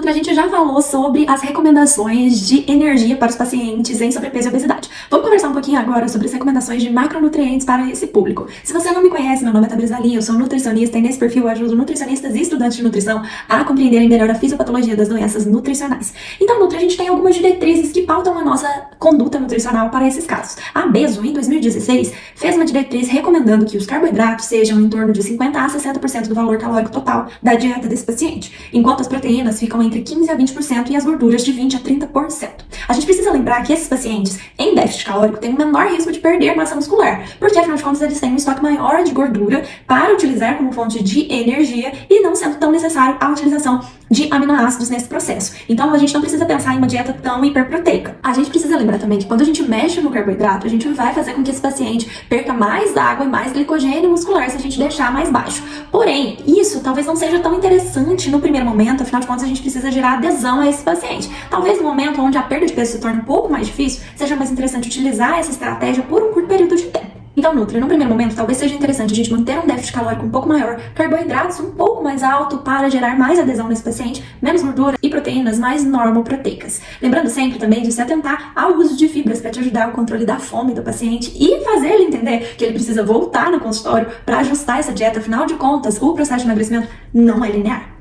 Nutra, a gente já falou sobre as recomendações de energia para os pacientes em sobrepeso e obesidade. Vamos conversar um pouquinho agora sobre as recomendações de macronutrientes para esse público. Se você não me conhece, meu nome é Tabrisa Lee, eu sou nutricionista e nesse perfil eu ajudo nutricionistas e estudantes de nutrição a compreenderem melhor a fisiopatologia das doenças nutricionais. Então, Nutra, a gente tem algumas diretrizes que pautam a nossa conduta nutricional para esses casos. A Bezo, em 2016, fez uma diretriz recomendando que os carboidratos sejam em torno de 50% a 60% do valor calórico total da dieta desse paciente, enquanto as proteínas ficam entre 15% a 20% e as gorduras de 20% a 30%. A gente precisa lembrar que esses pacientes em déficit calórico têm um menor risco de perder massa muscular, porque afinal de contas eles têm um estoque maior de gordura para utilizar como fonte de energia e não sendo tão necessário a utilização de aminoácidos nesse processo. Então a gente não precisa pensar em uma dieta tão hiperproteica. A gente precisa lembrar também que quando a gente mexe no carboidrato, a gente vai fazer com que esse paciente perca mais água e mais glicogênio muscular se a gente deixar mais baixo. Porém, isso talvez não seja tão interessante no primeiro momento, afinal de contas a gente precisa gerar adesão a esse paciente. Talvez no momento onde a perda de peso se torne um pouco mais difícil, seja mais interessante utilizar essa estratégia por um curto período de tempo. Então, Nutri, no primeiro momento, talvez seja interessante a gente manter um déficit calórico um pouco maior, carboidratos um pouco mais alto para gerar mais adesão nesse paciente, menos gordura e proteínas mais normoproteicas. Lembrando sempre também de se atentar ao uso de fibras para te ajudar no controle da fome do paciente e fazer ele entender que ele precisa voltar no consultório para ajustar essa dieta. Afinal de contas, o processo de emagrecimento não é linear.